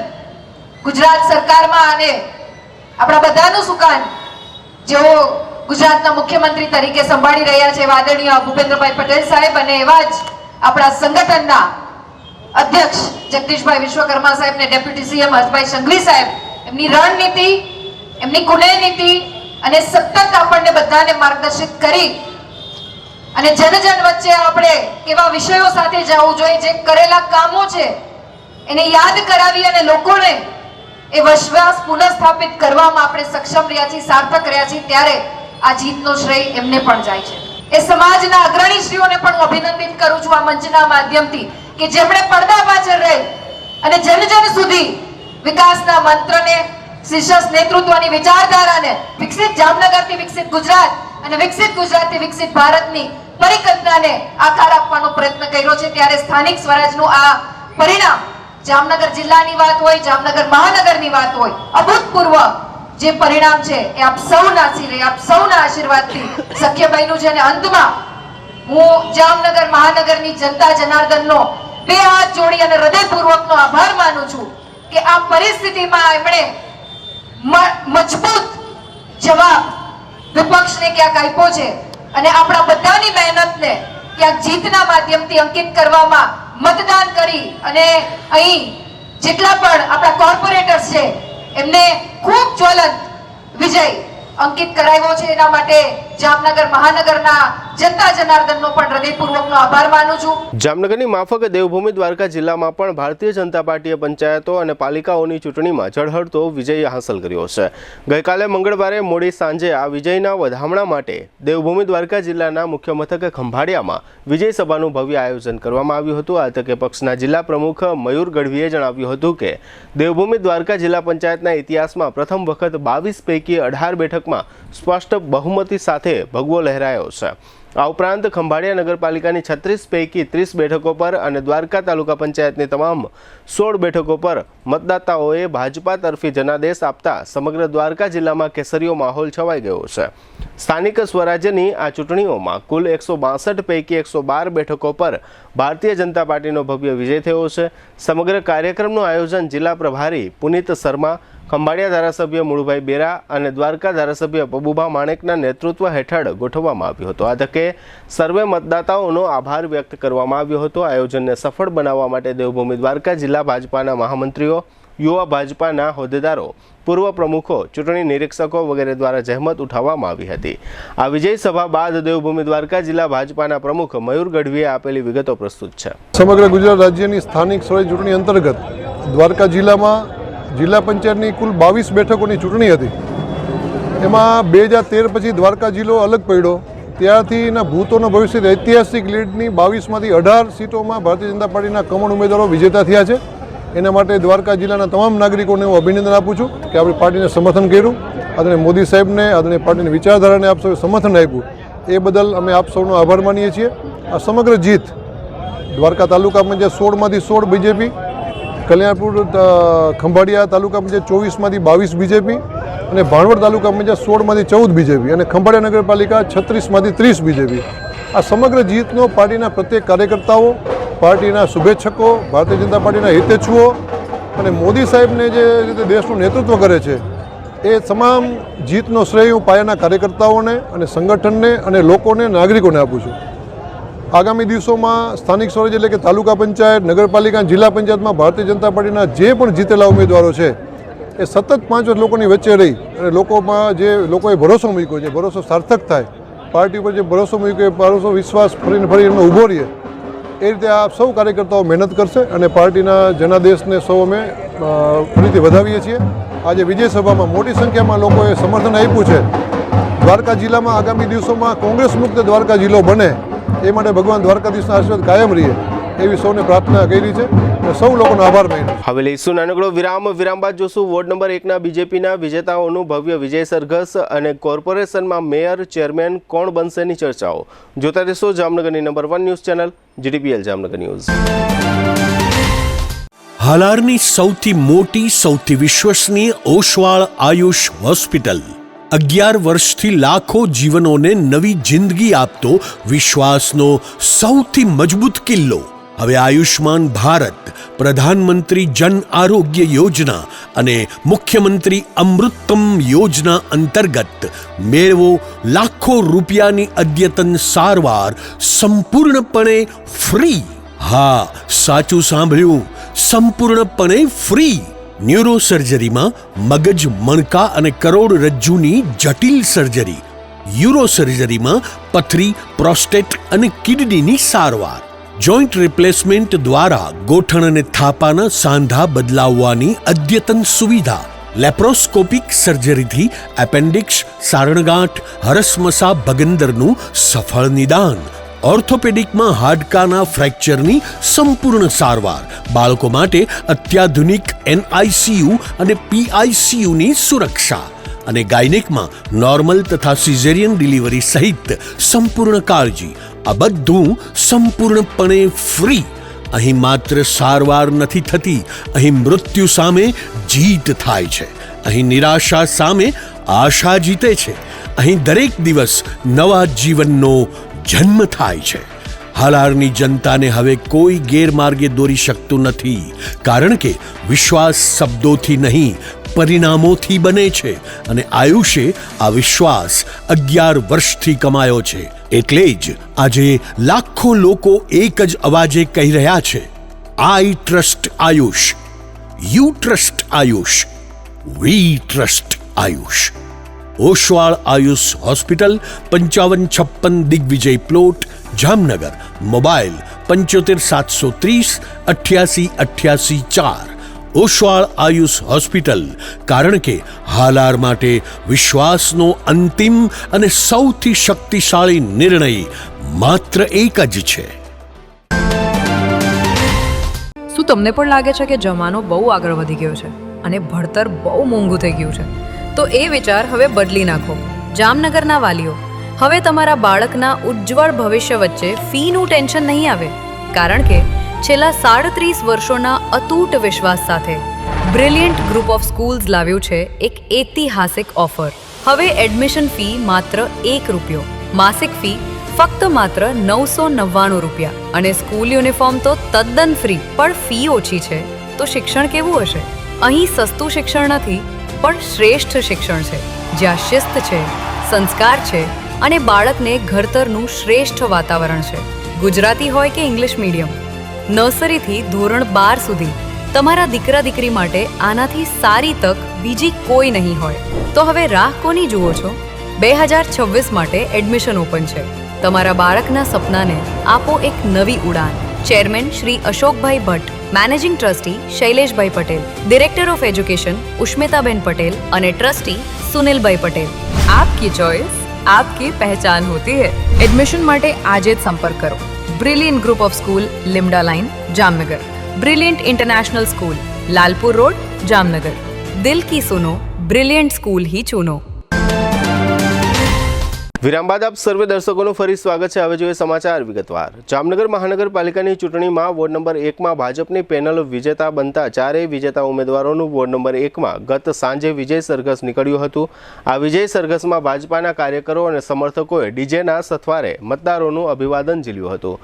Speaker 9: ગુજરાત સરકારમાં અને આપણા બધાનું સુકાન જેઓ ગુજરાતના મુખ્યમંત્રી તરીકે સંભાળી રહ્યા છે આદરણીય ભૂપેન્દ્રભાઈ પટેલ સાહેબ, અને એવા જ આપણા સંગઠનના અધ્યક્ષ જગદીશભાઈ વિશ્વકર્મા સાહેબ ને ડેપ્યુટી સીએમ હર્ષભાઈ સંઘવી સાહેબ, એમની રણનીતિ, એમની કુનેહ નીતિ અને સતત આપણને બધાને માર્ગદર્શિત કરી અને જન વચ્ચે આપણે કેવા વિષયો સાથે જવું જોઈએ, જે કરેલા કામો છે એને યાદ કરાવી અને લોકોને એ વિશ્વાસ પુનઃસ્થાપિત કરવામાં આપણે સક્ષમ રહ્યા છીએ, સાર્થક રહ્યા છીએ, ત્યારે આ જીતનો શ્રેય એમને પણ જાય છે. એ સમાજના અગ્રણીશ્રીઓને પણ હું અભિનંદિત કરું છું આ મંચના માધ્યમથી કે જેમણે પડદા પાછળ રહી અને જન સુધી વિકાસના મંત્રને, શીર્ષ નેતૃત્વની વિચારધારાને, વિકસિત જામનગરથી વિકસિત ગુજરાત અને વિકસિત ગુજરાતથી વિકસિત ભારતની પરિકલ્પનાને આકાર આપવાનો પ્રયત્ન કર્યો છે. ત્યારે સ્થાનિક સ્વરાજનું આ પરિણામ, જામનગર જિલ્લાની વાત હોય, જામનગર મહાનગરની વાત હોય, અભૂતપૂર્વ જે પરિણામ છે એ આપ સૌના આશીર્વાદ, આપ સૌના આશીર્વાદથી શક્ય બન્યું છે. અને અંતમાં હું જામનગર મહાનગરની જનતા જનાર્દનનો 2 હાથ જોડી અને હૃદયપૂર્વકનો આભાર માનું છું કે આ પરિસ્થિતિમાં એમણે મજબૂત જવાબ વિપક્ષને ક્યાંક આપ્યો છે અને આપણા બધાની મહેનતને ક્યાંક જીતના માધ્યમથી અંકિત કરવામાં મતદાન કરી અને અહીં જેટલા પણ આપણા કોર્પોરેટર્સ છે એમને ખૂબ જ્વલંત વિજય અંકિત કરાવ્યો છે. એના માટે જામનગર મહાનગરના જનતા જનાર્દનનો પણ હૃદયપૂર્વકનો આભાર માનું છું.
Speaker 1: જામનગરની માફક દેવભૂમિ દ્વારકા જિલ્લામાં પણ ભારતીય જનતા પાર્ટીએ પંચાયતો અને પાલિકાઓની ચૂંટણીમાં ઝળહળતો વિજય હાંસલ કર્યો છે. ગઈકાલે મંગળવારે મોડી સાંજે આ વિજયના વધામણા માટે દેવભૂમિ દ્વારકા જિલ્લાના મુખ્ય મથક ખંભાળિયામાં વિજય સભાનું ભવ્ય આયોજન કરવામાં આવ્યું હતું. આ તકે પક્ષના જિલ્લા પ્રમુખ મયુર ગઢવીએ જણાવ્યું હતું કે દેવભૂમિ દ્વારકા જિલ્લા પંચાયતના ઇતિહાસમાં પ્રથમ વખત 22 પૈકી 18 બેઠકમાં સ્પષ્ટ બહુમતી સાથે ભગવો લહેરાયો છે. આ ઉપરાંત ખંભાળિયા નગરપાલિકાની 36 પૈકી 30 બેઠકો પર અને દ્વારકા તાલુકા પંચાયતની તમામ 16 બેઠકો પર મતદાતાઓએ ભાજપા તરફી જનાદેશ આપતા સમગ્ર દ્વારકા જિલ્લામાં કેસરીયો માહોલ છવાઈ ગયો છે. સ્થાનિક સ્વરાજ્યની આ ચૂંટણીઓમાં કુલ 162 પૈકી 112 બેઠકો પર ભારતીય જનતા પાર્ટીનો ભવ્ય વિજય થયો છે. સમગ્ર કાર્યક્રમનું આયોજન જિલ્લા પ્રભારી પુનિત શર્મા, ખંભાળિયા ધારાસભ્ય મુળુભાઈ બેરા અને દ્વારકા ધારાસભ્ય પબુભા માણેકના નેતૃત્વ હેઠળ ગોઠવવામાં આવ્યો હતો. આ તકે સર્વે મતદાતાઓનો આભાર વ્યક્ત કરવામાં આવ્યો હતો. આયોજનને સફળ બનાવવા માટે દેવભૂમિ દ્વારકા જિલ્લા ભાજપાના મહામંત્રીઓ, યુવા ભાજપાના હોદ્દેદારો, પૂર્વ પ્રમુખો, ચૂંટણી નિરીક્ષકો વગેરે દ્વારા જહેમત ઉઠાવવામાં આવી હતી. આ વિજય સભા બાદ દેવભૂમિ દ્વારકા જિલ્લા ભાજપાના પ્રમુખ મયુર ગઢવીએ આપેલી વિગતો પ્રસ્તુત છે.
Speaker 10: સમગ્ર ગુજરાત રાજ્યની સ્થાનિક સ્વરાજ ચૂંટણી અંતર્ગત દ્વારકા જિલ્લામાં જિલ્લા પંચાયતની કુલ 22 બેઠકોની ચૂંટણી હતી. એમાં 2013 પછી દ્વારકા જિલ્લો અલગ પડ્યો. ત્યારથીના ભૂતોનો ભવિષ્ય ઐતિહાસિક લીડની 22માંથી 18 સીટોમાં ભારતીય જનતા પાર્ટીના કમળ ઉમેદવારો વિજેતા થયા છે. એના માટે દ્વારકા જિલ્લાના તમામ નાગરિકોને હું અભિનંદન આપું છું કે આપણી પાર્ટીને સમર્થન કર્યું. આદરણીય મોદી સાહેબને, આદરણીય પાર્ટીની વિચારધારાને આપ સૌએ સમર્થન આપ્યું. એ બદલ અમે આપ સૌનો આભાર માનીએ છીએ. આ સમગ્ર જીત દ્વારકા તાલુકા પંચાયત 16માંથી 16 બીજેપી, કલ્યાણપુર ખંભાળિયા તાલુકા પંચાયત 24માંથી 22 બીજેપી અને ભાણવડ તાલુકા પંચાયત 16માંથી 14 બીજેપી અને ખંભાળિયા નગરપાલિકા 36માંથી 30 બીજેપી. આ સમગ્ર જીતનો પાર્ટીના પ્રત્યેક કાર્યકર્તાઓ, પાર્ટીના શુભેચ્છકો, ભારતીય જનતા પાર્ટીના હિતેચ્છુઓ અને મોદી સાહેબને જે રીતે દેશનું નેતૃત્વ કરે છે એ તમામ જીતનો શ્રેય હું પાયાના કાર્યકર્તાઓને અને સંગઠનને અને લોકોને, નાગરિકોને આપું છું. આગામી દિવસોમાં સ્થાનિક સ્વરાજ એટલે કે તાલુકા પંચાયત, નગરપાલિકા, જિલ્લા પંચાયતમાં ભારતીય જનતા પાર્ટીના જે પણ જીતેલા ઉમેદવારો છે એ સતત 5 વર્ષ લોકોની વચ્ચે રહી અને લોકોમાં જે લોકોએ ભરોસો મૂક્યો છે, ભરોસો સાર્થક થાય, પાર્ટી ઉપર જે ભરોસો મૂક્યો એ ભરોસો, વિશ્વાસ ફરી એમનો ઊભો રહે, એ રીતે આ સૌ કાર્યકર્તાઓ મહેનત કરશે અને પાર્ટીના જનાદેશને સૌ અમે ફરીથી વધાવીએ છીએ. આજે વિજય સભામાં મોટી સંખ્યામાં લોકોએ સમર્થન આપ્યું છે. દ્વારકા જિલ્લામાં આગામી દિવસોમાં કોંગ્રેસ મુક્ત દ્વારકા જિલ્લો બને એ માટે ભગવાન દ્વારકાધીશના આશીર્વાદ કાયમ રહે એવી સૌને પ્રાર્થના કરી છે અને સૌ લોકોનો આભાર માન્યો.
Speaker 1: હવે લઈશું નાનકડો વિરામ બાદ જોશું વોર્ડ નંબર 1ના બીજેપીના વિજેતાઓનું ભવ્ય વિજય સરઘસ અને કોર્પોરેશનમાં મેયર, ચેરમેન કોણ બનશેની ચર્ચાઓ. જોતા રહેશો જામનગરની number 1 news channel GTPL Jamnagar news.
Speaker 7: હાલારની સૌથી મોટી, સૌથી વિશ્વસનીય ઓશવાળ આયુષ હોસ્પિટલ 11 વર્ષથી લાખો જીવનોને નવી જિંદગી આપતો વિશ્વાસનો સૌથી મજબૂત કિલ્લો. હવે આયુષ્માન ભારત, પ્રધાનમંત્રી જન આરોગ્ય યોજના અને મુખ્યમંત્રી અમૃતમ યોજના અંતર્ગત મેળવો લાખો રૂપિયાની અદ્યતન સારવાર સંપૂર્ણપણે ફ્રી. હા, સાચું સાંભળ્યું, સંપૂર્ણપણે ફ્રી. ન્યુરો સર્જરીમાં મગજ, મણકા અને કરોડરજ્જુની જટિલ સર્જરી, યુરો સર્જરીમાં પથરી, પ્રોસ્ટેટ અને કિડનીની સારવાર, જોઈન્ટ રિપ્લેસમેન્ટ દ્વારા ગોઠણ અને થાપાના સાંધા બદલાવવાની અદ્યતન સુવિધા, લેપ્રોસ્કોપિક સર્જરીથી એપેન્ડિક્સ, સારણગાંઠ, હરસમસા ભગંદરનું સફળ નિદાન, ઓર્થોપેડિકમાં હાડકાના ફ્રેક્ચરની સંપૂર્ણ સારવાર, બાળકો માટે અત્યાધુનિક NICU અને PICUની સુરક્ષા અને ગાયનેકમાં નોર્મલ તથા સિઝેરિયન ડિલિવરી સહિત સંપૂર્ણ કાળજી. આ બધું સંપૂર્ણપણે ફ્રી. અહીં માત્ર સારવાર નથી થતી, અહીં મૃત્યુ સામે જીત થાય છે. અહીં નિરાશા સામે આશા જીતે છે. અહીં દરેક દિવસ નવા જીવનનો જન્મ થાય છે. હાલારની જનતાને હવે કોઈ ગેરમાર્ગે દોરી શકતું નથી, કારણ કે વિશ્વાસ શબ્દોથી નહીં, પરિણામોથી બને છે અને આયુષે આ વિશ્વાસ 11 વર્ષથી કમાયો છે. એટલે જ આજે લાખો લોકો એક જ અવાજે કહી રહ્યા છે, I trust Ayush, you trust Ayush, we trust Ayush. Oshwal Ayush hospital, 5556 Digvijay plot, Jamnagar. Mobile 75 730 88 88 4. ઓશવાળ આયુષ હોસ્પિટલ, કારણ કે હાલાર માટે વિશ્વાસનો અંતિમ અને સૌથી શક્તિશાળી નિર્ણય માત્ર એક જ છે.
Speaker 11: શું તમને પણ લાગે છે કે જમાનો બહુ આગળ વધી ગયો છે અને ભણતર બહુ મોંઘું થઈ ગયું છે? તો એ વિચાર હવે બદલી નાખો. જામનગરના વાલીઓ, હવે તમારા બાળકના ઉજ્જવળ ભવિષ્ય વચ્ચે ફીનું ટેન્શન નહીં આવે, કારણ કે છેલ્લા 37 વર્ષોના અતૂટ વિશ્વાસ સાથે બ્રિલિયન્ટ ગ્રુપ ઓફ સ્કૂલ્સ લાવ્યું છે એક ઐતિહાસિક ઓફર. હવે એડમિશન ફી માત્ર ₹1, માસિક ફી ફક્ત માત્ર ₹999 અને સ્કૂલ યુનિફોર્મ તો તદ્દન ફ્રી. પણ ફી ઓછી છે તો શિક્ષણ કેવું હશે? અહીં સસ્તું શિક્ષણ નથી, પણ શ્રેષ્ઠ શિક્ષણ છે, જ્યાં શિસ્ત છે, સંસ્કાર છે અને બાળકને ઘડતરનું શ્રેષ્ઠ વાતાવરણ છે. ગુજરાતી હોય કે ઇંગ્લિશ મીડિયમ, નર્સરીથી ધોરણ 12 સુધી તમારા દીકરા દીકરી માટે આનાથી સારી તક બીજી કોઈ નહીં હોય. તો હવે રાહ કોની જુઓ છો? 2026 માટે એડમિશન ઓપન છે. તમારા બાળકના સપનાને આપો એક નવી ઉડાન. Chairman Shri Ashokbhai Bhatt, managing trustee Shaileshbhai Patel, director of education Ushmitaben Patel અને ટ્રસ્ટી સુનિલભાઈ પટેલ. આપકી ચોઇસ આપકી પહેચાન હોતી હૈ. એડમિશન માટે આજે જ સંપર્ક કરો. બ્રિલિયન્ટ ગ્રુપ ઓફ સ્કૂલ, લીમડા line, Jamnagar. Brilliant international school, Lalpur road, Jamnagar. દિલ કી સુનો, બ્રિલિયન્ટ સ્કૂલ ही चुनो.
Speaker 1: વિરામ બાદ આપ સર્વે દર્શકોનું ફરી સ્વાગત છે. હવે જોઈએ સમાચાર વિગતવાર. જામનગર મહાનગરપાલિકાની ચૂંટણીમાં વોર્ડ નંબર 1માં ભાજપની પેનલ વિજેતા બનતા ચારેય વિજેતા ઉમેદવારોનું વોર્ડ નંબર 1માં ગત સાંજે વિજય સરઘસ નીકળ્યું હતું. આ વિજય સરઘસમાં ભાજપાના કાર્યકરો અને સમર્થકોએ ડીજેના સથવારે મતદારોનું અભિવાદન ઝીલ્યું હતું.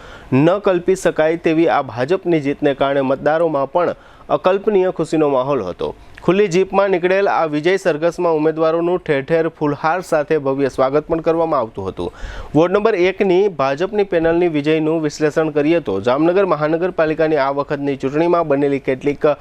Speaker 1: ન કલ્પી શકાય તેવી આ ભાજપની જીતને કારણે મતદારોમાં પણ અકલ્પનીય ખુશીનો માહોલ હતો. ખુલ્લી જીપમાં નીકળેલ આ વિજય સરઘસમાં ઉમેદવારોનું ઠેર ઠેર ફૂલહાર સાથે ભવ્ય સ્વાગત પણ કરવામાં આવતું હતું. વોર્ડ નંબર 1ની ભાજપની પેનલની વિજયનું વિશ્લેષણ કરીએ તો જામનગર મહાનગરપાલિકાની આ વખતની ચૂંટણીમાં બનેલી કેટલીક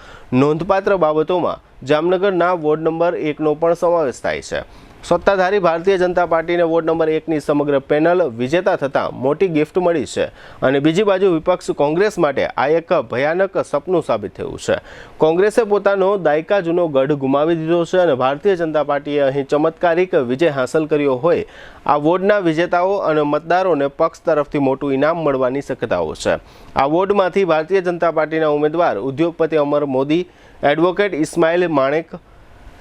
Speaker 1: નોંધપાત્ર બાબતોમાં જામનગરના વોર્ડ નંબર 1નો પણ સમાવેશ થાય છે. સત્તાધારી ભારતીય જનતા પાર્ટીને વોર્ડ નંબર 1ની સમગ્ર પેનલ વિજેતા થતાં મોટી ગિફ્ટ મળી છે અને બીજી બાજુ વિપક્ષ કોંગ્રેસ માટે આ એક ભયાનક સપનું સાબિત થયું છે. કોંગ્રેસે પોતાનો દાયકા જૂનો ગઢ ગુમાવી દીધો છે અને ભારતીય જનતા પાર્ટીએ અહીં ચમત્કારિક વિજય હાંસલ કર્યો હોય આ વોર્ડના વિજેતાઓ અને મતદારોને પક્ષ તરફથી મોટું ઇનામ મળવાની શક્યતાઓ છે. આ વોર્ડમાંથી ભારતીય જનતા પાર્ટીના ઉમેદવાર ઉદ્યોગપતિ અમર મોદી, એડવોકેટ ઇસ્માઇલ માણેક,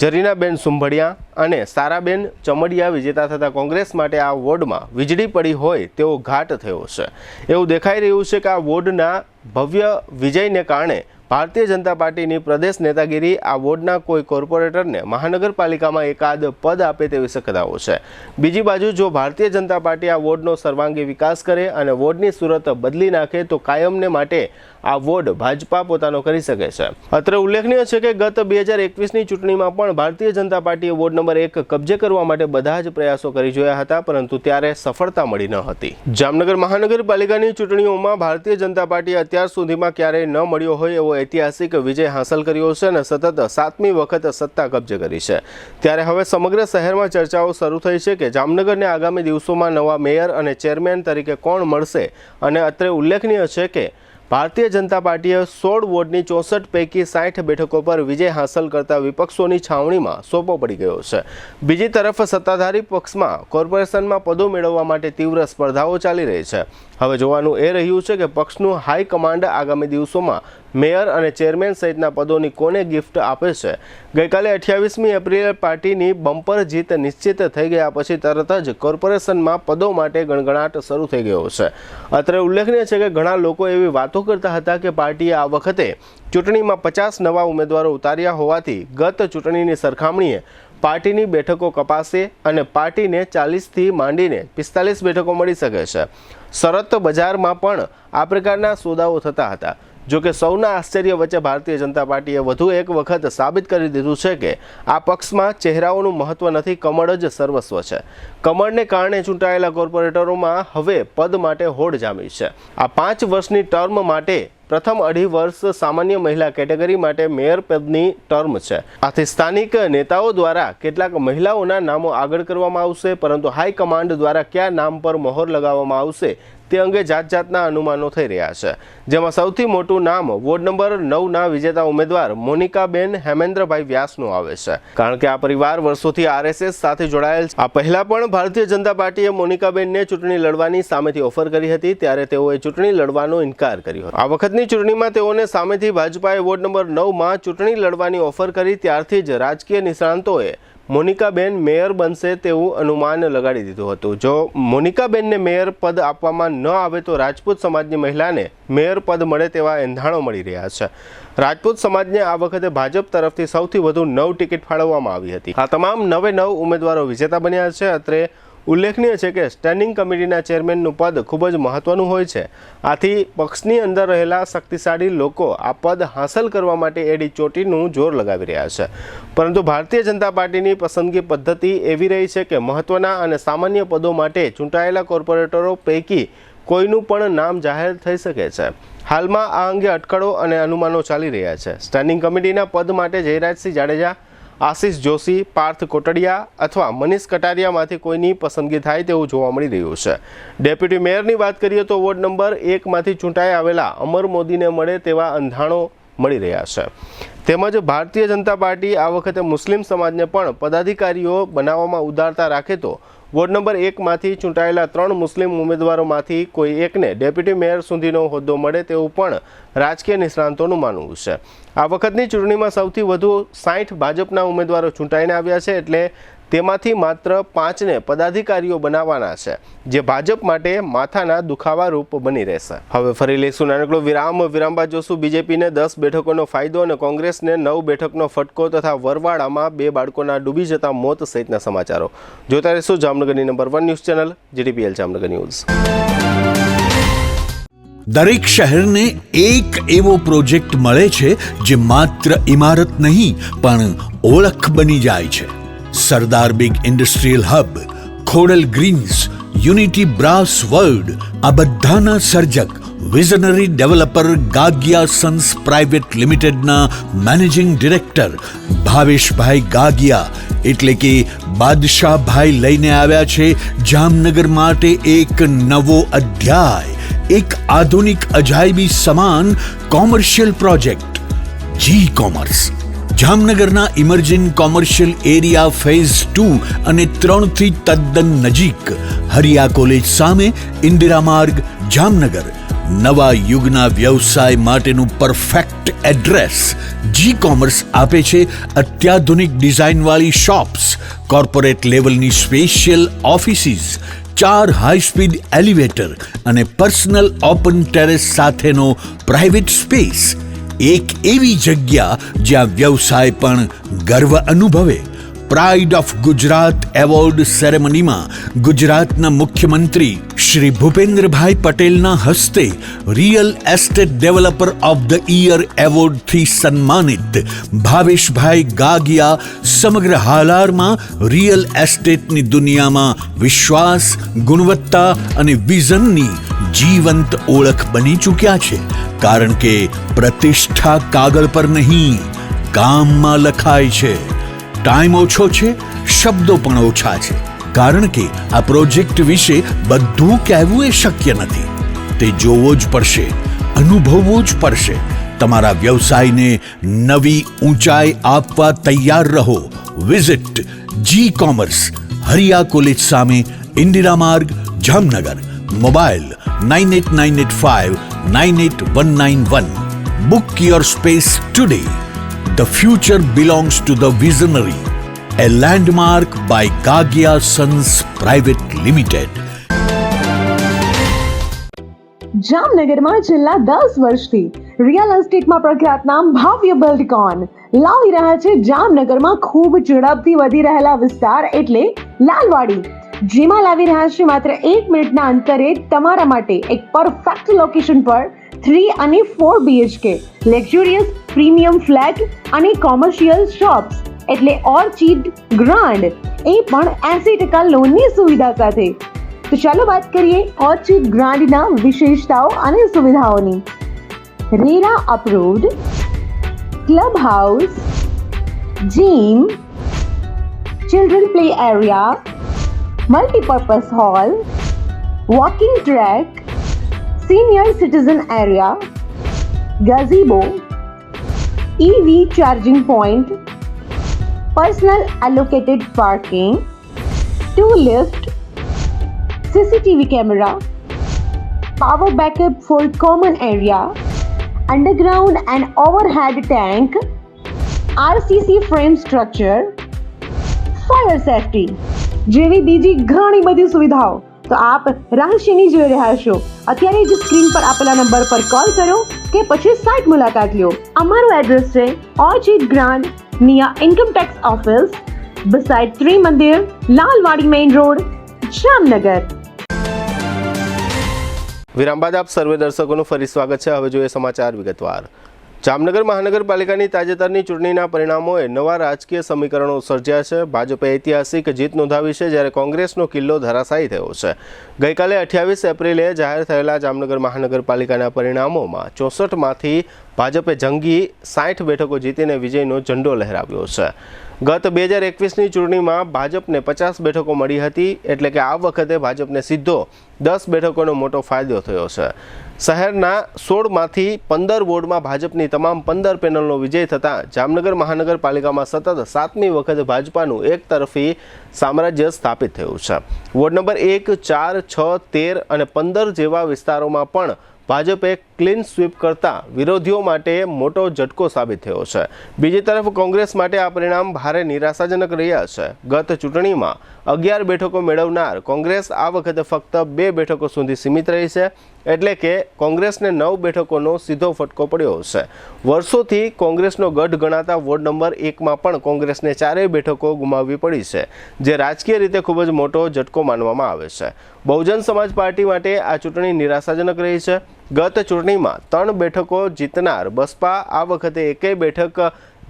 Speaker 1: જરીનાબેન સુંભડિયા અને સારાબેન ચમડિયા વિજેતા થતા કોંગ્રેસ માટે આ વોર્ડમાં વીજળી પડી હોય તેવો ઘાટ થયો છે. એવું દેખાઈ રહ્યું છે કે આ વોર્ડના ભવ્ય વિજયને કારણે ભારતીય જનતા પાર્ટીની પ્રદેશ નેતાગીરી આ વોર્ડના કોઈ કોર્પોરેટરને મહાનગરપાલિકામાં એકાદ પદ આપે તેવી શક્યતાઓ છે. બીજી બાજુ જો ભારતીય જનતા પાર્ટી આ વોર્ડનો સર્વાંગી વિકાસ કરે અને વોર્ડની સુરત બદલી નાખે તો કાયમને માટે આ વોર્ડ ભાજપા પોતાનો કરી શકે છે. અત્રે ઉલ્લેખનીય છે કે ગત 2021ની ચૂંટણીમાં પણ ભારતીય જનતા પાર્ટીએ વોર્ડ નંબર 1 કબજે કરવા માટે બધા જ પ્રયાસો કરી જોયા હતા, પરંતુ ત્યારે સફળતા મળી ન હતી. જામનગર મહાનગરપાલિકાની ચૂંટણીઓમાં ભારતીય જનતા પાર્ટીએ અત્યાર સુધીમાં ક્યારેય ન મળ્યો હોય એવો ઐતિહાસિક વિજય હાંસલ કર્યો છે અને સતત 7મી વખત સત્તા કબજે કરી છે. ત્યારે હવે સમગ્ર શહેરમાં ચર્ચાઓ શરૂ થઈ છે કે જામનગરને આગામી દિવસોમાં નવા મેયર અને ચેરમેન તરીકે કોણ મળશે. અને અત્રે ઉલ્લેખનીય છે કે ભારતીય જનતા પાર્ટીએ 16 વોર્ડની 64 પૈકી 60 બેઠકો પર વિજય હાંસલ કરતા વિપક્ષોની છાવણીમાં સોપો પડી ગયો છે. બીજી તરફ સત્તાધારી પક્ષમાં કોર્પોરેશનમાં પદો મેળવવા માટે તીવ્ર સ્પર્ધાઓ ચાલી રહી છે. હવે જોવાનું એ રહ્યું છે કે પક્ષનું હાઈકમાન્ડ આગામી દિવસોમાં મેયર અને ચેરમેન સહિતના પદોની કોને ગિફ્ટ આપે છે. ગઈકાલે 28મી એપ્રિલે પાર્ટીની બમ્પર જીત નિશ્ચિત થઈ ગયા પછી તરત જ કોર્પોરેશનમાં પદો માટે ગણગણાટ શરૂ થઈ ગયો છે. અત્રે ઉલ્લેખનીય છે કે ઘણા લોકો એવી વાતો કરતા હતા કે પાર્ટીએ આ વખતે ચૂંટણીમાં 50 નવા ઉમેદવારો ઉતાર્યા હોવાથી ગત ચૂંટણીની સરખામણીએ પાર્ટીની બેઠકો કપાશે અને પાર્ટીને 40થી માંડીને 45 બેઠકો મળી શકે છે. શરત બજારમાં પણ આ પ્રકારના સોદાઓ થતા હતા. જોકે સૌના આશ્ચર્ય વચ્ચે ભારતીય જનતા પાર્ટીએ વધુ એક વખત સાબિત કરી દીધું છે કે આ પક્ષમાં ચહેરાઓનું મહત્વ નથી, કમળ જ સર્વસ્વ છે. કમળને કારણે ચૂંટાયેલા કોર્પોરેટરોમાં હવે પદ માટે હોડ જામી છે. આ 5 વર્ષની ટર્મ માટે પ્રથમ 2.5 વર્ષ સામાન્ય મહિલા કેટેગરી માટે મેયર પદની ટર્મ છે. આથી સ્થાનિક નેતાઓ દ્વારા કેટલાક મહિલાઓના નામો આગળ કરવામાં આવશે, પરંતુ હાઈકમાન્ડ દ્વારા કયા નામ પર મહોર લગાવવામાં આવશે તે અંગે જાતના અનુમાનો થઈ રહ્યા છે. જેમાં સૌથી મોટું નામ વોર્ડ નંબર 9ના વિજેતા ઉમેદવાર મોનિકાબેન હેમેન્દ્રભાઈ વ્યાસનું આવે છે. કારણ કે આ પરિવાર વર્ષોથી RSS સાથે જોડાયેલ છે. આ પહેલા પણ ભારતીય જનતા પાર્ટીએ મોનિકાબેનને ચૂંટણી લડવાની સામેથી ઓફર કરી હતી, ત્યારે તેઓએ ચૂંટણી લડવાનો ઇનકાર કર્યો. આ વખતની ચૂંટણીમાં તેઓને સામેથી ભાજપાએ વોર્ડ નંબર 9માં ચૂંટણી લડવાની ઓફર કરી ત્યારથી જ રાજકીય નિષ્ણાંતોએ મોનિકાબેન મેયર બનશે તેવું અનુમાન લગાડી દીધું હતું. જો મોનિકાબેનને મેયર પદ આપવામાં ન આવે તો રાજપૂત સમાજની મહિલાને મેયર પદ મળે તેવા એંધાણો મળી રહ્યા છે. રાજપૂત સમાજને આ વખતે ભાજપ તરફથી સૌથી વધુ 9 ટિકિટ ફાળવવામાં આવી હતી. આ તમામ 9 ઉમેદવારો વિજેતા બન્યા છે. અત્રે ઉલ્લેખનીય છે કે સ્ટેન્ડિંગ કમિટીના ચેરમેનનું પદ ખૂબ જ મહત્વનું હોય છે. આથી પક્ષની અંદર રહેલા શક્તિશાળી લોકો આ પદ હાંસલ કરવા માટે એડી ચોટીનું જોર લગાવી રહ્યા છે. પરંતુ ભારતીય જનતા પાર્ટીની પસંદગી પદ્ધતિ એવી રહી છે કે મહત્વના અને સામાન્ય પદો માટે ચૂંટાયેલા કોર્પોરેટરો પૈકી કોઈનું પણ નામ જાહેર થઈ શકે છે. હાલમાં આ અંગે અટકળો અને અનુમાનો ચાલી રહ્યા છે. સ્ટેન્ડિંગ કમિટીના પદ માટે જયરાજસિંહ જાડેજા, આશિષ જોશી, પાર્થ કોટડિયા અથવા મનીષ કટારિયામાંથી કોઈની પસંદગી થાય તેવું જોવા મળી રહ્યું છે. ડેપ્યુટી મેયરની વાત કરીએ તો વોર્ડ નંબર 1માંથી ચૂંટાઈ આવેલા અમર મોદીને મળે તેવા અંધાણો મળી રહ્યા છે. તેમજ ભારતીય જનતા પાર્ટી આ વખતે મુસ્લિમ સમાજને પણ પદાધિકારીઓ બનાવવામાં ઉદારતા રાખે તો વોર્ડ નંબર 1માંથી ચૂંટાયેલા 3 મુસ્લિમ ઉમેદવારોમાંથી કોઈ એકને ડેપ્યુટી મેયર સુધીનો હોદ્દો મળે તેવું પણ રાજકીય નિષ્ણાંતોનું માનવું છે. આ વખતની ચૂંટણીમાં સૌથી વધુ 60 ભાજપના ઉમેદવારો ચૂંટાઈને આવ્યા છે, એટલે તેમાંથી માત્ર 5ને પદાધિકારીઓ બનાવવાના છે, જે ભાજપ માટે માથાના દુખાવા રૂપ બની રહેશે. હવે ફરી લઈશું નાનકડો વિરામ. વિરામ બાદ જોશું બીજેપીને 10 બેઠકોનો ફાયદો અને કોંગ્રેસને 9 બેઠકનો ફટકો તથા વરવાડામાં 2 બાળકોના ડૂબી જતા મોત સહિતના સમાચારો. જોતા રહેશું જામનગરની number 1 news channel GTPL Jamnagar news.
Speaker 7: દરેક શહેરને એક એવો પ્રોજેક્ટ મળે છે જે માત્ર ઇમારત નહીં પણ ઓળખ બની જાય છે. Sardar big industrial hub, Khodal greens, unity brass world, આ બધાના સર્જક visionary developer Gagiya sons private લિમિટેડના મેનેજિંગ ડિરેક્ટર ભાવેશભાઈ ગાગિયા એટલે કે બાદશાહભાઈ લઈને આવ્યા છે જામનગર માટે એક નવો અધ્યાય, એક આધુનિક અજાયબી સમાન કોમર્શિયલ પ્રોજેક્ટ જી કોમર્સ. જામનગરના ઇમર્જિંગ કોમર્શિયલ એરિયા ફેઝ 2 અને 3થી તદ્દન નજીક હરિયા કોલેજ સામે ઇન્દિરા માર્ગ જામનગર. નવા યુગના વ્યવસાય માટેનું પરફેક્ટ એડ્રેસ. જી કોમર્સ આપે છે અત્યાધુનિક ડિઝાઇનવાળી શોપ્સ, કોર્પોરેટ લેવલની special offices, 4 high speed elevator અને પર્સનલ ઓપન ટેરેસ સાથેનો પ્રાઇવેટ સ્પેસ. એક એવી જગ્યા જ્યાં વ્યવસાય પણ ગર્વ અનુભવે. પ્રાઇડ ઓફ ગુજરાત એવોર્ડ સેરેમનીમાં ગુજરાતના મુખ્યમંત્રી શ્રી ભૂપેન્દ્રભાઈ પટેલના હસ્તે real estate developer of the year એવોર્ડથી સન્માનિત ભાવેશભાઈ ગાગિયા સમગ્ર હાલારમાં રિયલ એસ્ટેટની દુનિયામાં વિશ્વાસ, ગુણવત્તા અને વિઝનની જીવંત ઓળખ બની ચૂક્યા છે. કારણ કે પ્રતિષ્ઠા કાગળ પર નહીં, કામમાં લખાય છે. ટાઈમ ઓછો છે, શબ્દો પણ ઓછા છે, કારણ કે આ પ્રોજેક્ટ વિશે બધું કહેવું એ શક્ય નથી. તે જોવો જ પડશે, અનુભવવો જ પડશે. તમારા વ્યવસાયને નવી ઊંચાઈ આપવા તૈયાર રહો. વિઝિટ જી કોમર્સ, હરિયા કોલેજ સામે, ઇન્દિરા માર્ગ, Jamnagar. Mobile 9898598191. Book your space today. The future belongs to the visionary. A landmark by Gagia Sons Private Limited.
Speaker 12: જામનગરમાં છેલ્લા 10 વર્ષથી રિયલ એસ્ટેટમાં પ્રખ્યાત નામ ભવ્ય બિલ્ડકોન લાવી રહ્યા છે જામનગરમાં ખૂબ ઝડપથી વધી રહેલા વિસ્તાર એટલે લાલવાડી, જેમાં લાવી રહ્યા છે માત્ર 1 મિનિટના અંતરે તમારા માટે એક પરફેક્ટ લોકેશન પર 3 અને 4 BHK લક્ઝુરિયસ પ્રીમિયમ ફ્લેટ અને કોમર્શિયલ શોપ્સ એટલે ઓર્ચિડ ગ્રાન્ડ, એ પણ 80% લોનની સુવિધા સાથે. તો ચાલો વાત કરીએ ઓર્ચિડ ગ્રાન્ડના વિશેષતાઓ અને સુવિધાઓની. RERA approved, club house, gym, children play area, multipurpose hall, walking track, senior citizen area, gazebo, EV charging point, personal allocated parking, 2 lift, CCTV camera, power backup for common area, underground and overhead tank, RCC frame structure, fire safety જેવી બીજી ઘણી બધી સુવિધાઓ. તો આપ રહસ્યની જોઈ રહ્યા છો. અત્યારે જ સ્ક્રીન પર આપેલા નંબર પર કોલ કરો કે પછી સાઇટ મુલાકાત લો. અમારું એડ્રેસ છે Orchid Grand near income tax office, beside Trimandir, Lalwadi main road, Jamnagar.
Speaker 1: વિરામ બાદ આપ સર્વે દર્શકોનું ફરી સ્વાગત છે. હવે જોઈએ સમાચાર વિગતવાર. જામનગર મહાનગરપાલિકાની તાજેતરની ચૂંટણીના પરિણામોએ નવા રાજકીય સમીકરણો સર્જ્યા છે. ભાજપે ઐતિહાસિક જીત નોંધાવી છે, જ્યારે કોંગ્રેસનો કિલ્લો ધરાશાયી થયો છે. ગઈકાલે 28 એપ્રિલે જાહેર થયેલા જામનગર મહાનગરપાલિકાના પરિણામોમાં 64માંથી ભાજપે જંગી 60 બેઠકો જીતીને વિજયનો ઝંડો લહેરાવ્યો છે. ગત 2021ની ચૂંટણીમાં ભાજપને 50 બેઠકો મળી હતી, એટલે કે આ વખતે ભાજપને સીધો 10 બેઠકોનો મોટો ફાયદો થયો છે. શહેરના 16માંથી 15 વોર્ડમાં ભાજપની તમામ 15 પેનલનો વિજય થતાં જામનગર મહાનગરપાલિકામાં સતત 7મી વખત ભાજપાનું એક તરફી સામ્રાજ્ય સ્થાપિત થયું છે. વોર્ડ નંબર 1, 4, 6, 13 અને 15 જેવા વિસ્તારોમાં પણ ભાજપે ક્લીન સ્વીપ કરતા વિરોધીઓ માટે મોટો ઝટકો સાબિત થયો છે. બીજી તરફ કોંગ્રેસ માટે આ પરિણામ ભારે નિરાશાજનક રહ્યા છે. ગત ચૂંટણીમાં 11 બેઠકો મેળવનાર કોંગ્રેસ આ વખતે ફક્ત 2 બેઠકો સુધી સીમિત રહી છે, એટલે કે કોંગ્રેસને 9 બેઠકોનો સીધો ફટકો પડ્યો છે. વર્ષોથી કોંગ્રેસનો ગઢ ગણાતા વોર્ડ નંબર 1માં પણ કોંગ્રેસને 4 બેઠકો ગુમાવવી પડી છે, જે રાજકીય રીતે ખૂબ જ મોટો ઝટકો માનવામાં આવે છે. બહુજન સમાજ પાર્ટી માટે આ ચૂંટણી નિરાશાજનક રહી છે. ગત ચૂંટણીમાં 3 બેઠકો જીતનાર બસપા આ વખતે એકેય બેઠક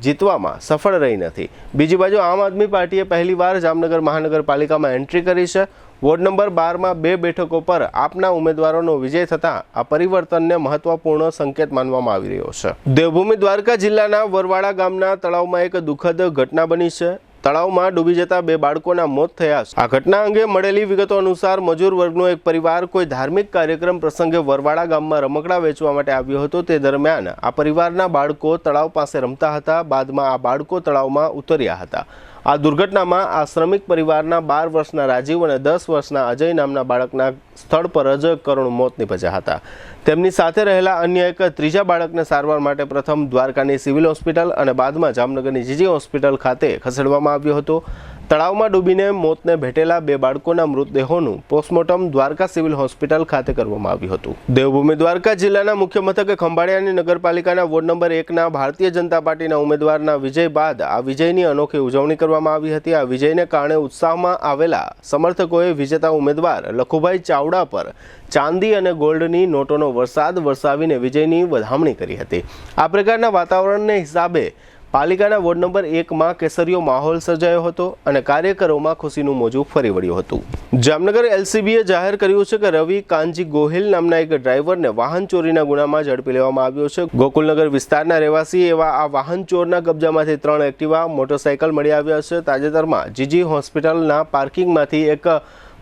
Speaker 1: જીતવામાં સફળ રહી નથી. બીજી બાજુ આમ આદમી પાર્ટીએ પહેલીવાર જામનગર મહાનગરપાલિકામાં એન્ટ્રી કરી છે. વોર્ડ નંબર 12માં 2 બેઠકો પર આપના ઉમેદવારોનો વિજય થતાં આ પરિવર્તનને મહત્વપૂર્ણ સંકેત માનવામાં આવી રહ્યો છે. દેવભૂમિ દ્વારકા જિલ્લાના વરવાડા ગામના તળાવમાં એક દુઃખદ ઘટના બની છે. તળાવમાં ડૂબી જતા 2 બાળકોના મોત થયા છે. આ ઘટના અંગે મળેલી વિગતો અનુસાર મજૂર વર્ગનો એક પરિવાર કોઈ ધાર્મિક કાર્યક્રમ પ્રસંગે વરવાડા ગામમાં રમકડા વેચવા માટે આવ્યો હતો. તે દરમિયાન આ પરિવારના બાળકો તળાવ પાસે રમતા હતા. બાદમાં આ બાળકો તળાવમાં ઉતર્યા હતા. આ દુર્ઘટનામાં આ શ્રમિક પરિવારના 12 વર્ષના રાજીવ અને 10 વર્ષના અજય નામના બાળકના સ્થળ પર જ કરુણ મોત નીપજ્યા હતા. તેમની સાથે રહેલા અન્ય એક ત્રીજા બાળકને સારવાર માટે પ્રથમ દ્વારકાની સિવિલ હોસ્પિટલ અને બાદમાં જામનગરની જીજી હોસ્પિટલ ખાતે ખસેડવામાં આવ્યો હતો. તળાવમાં ડૂબીને મોતને ભેટેલા 2 બાળકોના મૃતદેહોનું પોસ્ટમોર્ટમ દ્વારકા સિવિલ હોસ્પિટલ ખાતે કરવામાં આવ્યું હતું. દેવભૂમિ દ્વારકા જિલ્લાના મુખ્ય મથકે ખંભાળિયાની નગરપાલિકાના વોર્ડ નંબર 1ના ભારતીય જનતા પાર્ટીના ઉમેદવારના વિજય બાદ આ વિજયની અનોખી ઉજવણી કરવામાં આવી હતી. આ વિજયને કારણે ઉત્સાહમાં આવેલા સમર્થકોએ વિજેતા ઉમેદવાર લખુભાઈ ચાવડા પર ચાંદી અને ગોલ્ડની નોટોનો વરસાદ વરસાવીને વિજયની વધામણી કરી હતી. આ પ્રકારના વાતાવરણને હિસાબે પાલિકાના વોર્ડ નંબર 1માં કેસરીયો માહોલ સર્જાયો હતો અને કાર્યકરોમાં ખુશીનું મોજું ફરી વળ્યું હતું. જામનગર એલસીબીએ જાહેર કર્યું છે કે રવિ કાનજી ગોહિલ નામના એક ડ્રાઈવરને વાહન ચોરીના ગુનામાં ઝડપી લેવામાં આવ્યો છે. ગોકુલનગર વિસ્તારના રહેવાસી એવા આ વાહન ચોરના કબજામાંથી 3 એક્ટિવા મોટરસાયકલ મળી આવ્યા છે. તાજેતરમાં જીજી હોસ્પિટલના પાર્કિંગમાંથી એક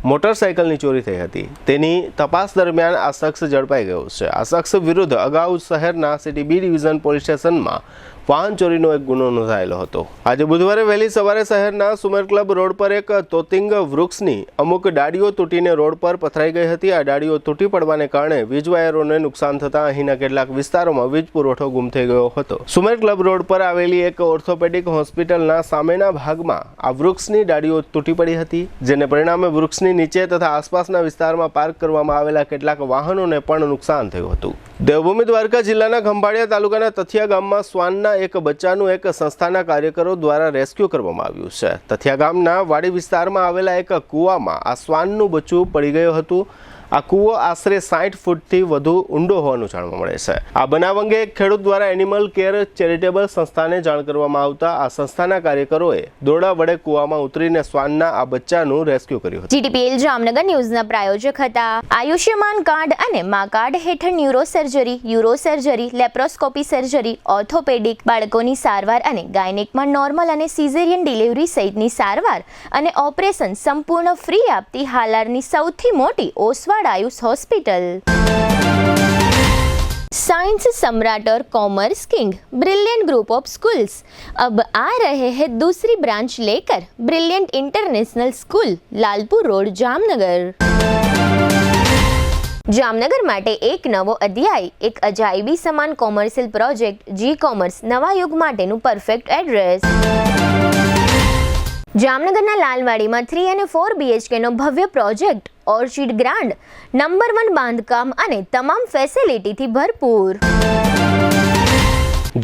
Speaker 1: મોટરસાયકલની ચોરી થઈ હતી. તેની તપાસ દરમિયાન આ શખ્સ ઝડપાઈ ગયો છે. આ શખ્સ વિરુદ્ધ અગાઉ શહેરના સિટી બી ડિવિઝન પોલીસ સ્ટેશનમાં વાહન ચોરીનો એક ગુનો નોંધાયેલો હતો. આજે બુધવારે વહેલી સવારે શહેરના સુમેર ક્લબ રોડ પર એક તોતિંગ વૃક્ષની અમુક ડાળીઓ તૂટીને રોડ પર પથરાઈ ગઈ હતી. આ ડાળીઓ તૂટી પડવાને કારણે વીજ વાયરોને નુકસાન થતાં અહીંના કેટલાક વિસ્તારોમાં વીજ પુરવઠો ગુમ થઈ ગયો હતો. સુમેર ક્લબ રોડ પર આવેલી એક ઓર્થોપેડિક હોસ્પિટલના સામેના ભાગમાં આ વૃક્ષની ડાળીઓ તૂટી પડી હતી, જેને પરિણામે વૃક્ષની નીચે તથા આસપાસના વિસ્તારમાં પાર્ક કરવામાં આવેલા કેટલાક વાહનોને પણ નુકસાન થયું હતું. દેવભૂમિ દ્વારકા જિલ્લાના ખંભાળિયા તાલુકાના તથિયા ગામમાં શ્વાનના એક બચ્ચાનું એક સંસ્થાના કાર્યકરો દ્વારા રેસ્ક્યુ કરવામાં આવ્યું છે. તથિયા ગામના વાડી વિસ્તારમાં આવેલા એક કૂવામાં આ શ્વાનનું બચ્ચું પડી ગયું હતું. આ કૂવો આશરે 60 ફૂટથી વધુ ઊંડો હોવાનું જાણવા મળે છે. આ બનાવ અંગે એક ખેડૂત દ્વારા એનિમલ કેર ચેરિટેબલ સંસ્થાને જાણ કરવામાં આવતા આ સંસ્થાના કાર્યકરોએ દોરડા વડે કૂવામાં ઉતરીને શ્વાનના આ બચ્ચાનું રેસ્ક્યુ કર્યું હતું.
Speaker 2: જીટીપીએલ જામનગર ન્યૂઝના પ્રાયોજક હતા આયુષ્યમાન કાર્ડ અને મા કાર્ડ હેઠળ neuro surgery, euro surgery, laparoscopy surgery, orthopaedic, બાળકોની સારવાર અને ગાયનેકમાં નોર્મલ અને સિઝેરિયન ડિલિવરી સહિતની સારવાર અને ઓપરેશન સંપૂર્ણ ફ્રી આપતી હાલારની સૌથી મોટી ઓસવાડ आयुष हॉस्पिटल। साइंस सम्राट और commerce king brilliant group of schools अब आ रहे हैं दूसरी ब्रांच लेकर। Brilliant international school, Lalpur road, Jamnagar. Jamnagar માટે એક નવો અધ્યાય, એક અજાયબી સમાન કોમર્શિયલ પ્રોજેક્ટ જી કોમર્સ નવા યુગ માટેનું પરફેક્ટ એડ્રેસ। જામનગરના લાલવાડીમાં 3 અને 4 BHK નો ભવ્ય પ્રોજેક્ટ, ઓર્ચિડ ગ્રાન્ડ, નંબર 1 બાંધકામ અને તમામ ફેસિલિટીથી ભરપૂર।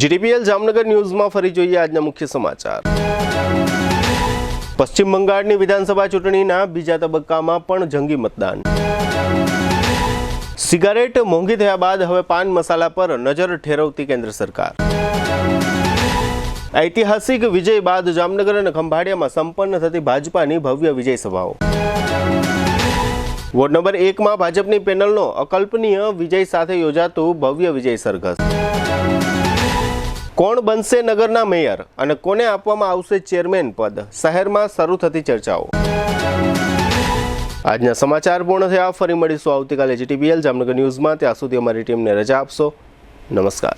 Speaker 1: જીટીપીએલ જામનગર ન્યૂઝમાં ફરી જોઈએ આજના મુખ્ય સમાચાર। પશ્ચિમ બંગાળની વિધાનસભા ચૂંટણીના બીજા તબક્કામાં પણ જંગી મતદાન. સિગારેટ મોંઘી થયા બાદ હવે પાન મસાલા પર નજર ઠેરવતી કેન્દ્ર સરકાર. ઐતિહાસિક વિજય બાદ જામનગર અને ખંભાળિયામાં સંપન્ન થતી ભાજપાની ભવ્ય વિજય સભાઓ. વોર્ડ નંબર 1માં ભાજપની પેનલનો અકલ્પનીય વિજય સાથે યોજાતું ભવ્ય વિજય સરઘસ. કોણ બનશે નગરના મેયર અને કોને આપવામાં આવશે ચેરમેન પદ, શહેરમાં શરૂ થતી ચર્ચાઓ. આજના સમાચાર પૂર્ણ થયા. ફરી મળીશું આવતીકાલે GTBL જામનગર ન્યૂઝમાં. ત્યાં સુધી અમારી ટીમને રજા આપશો. નમસ્કાર.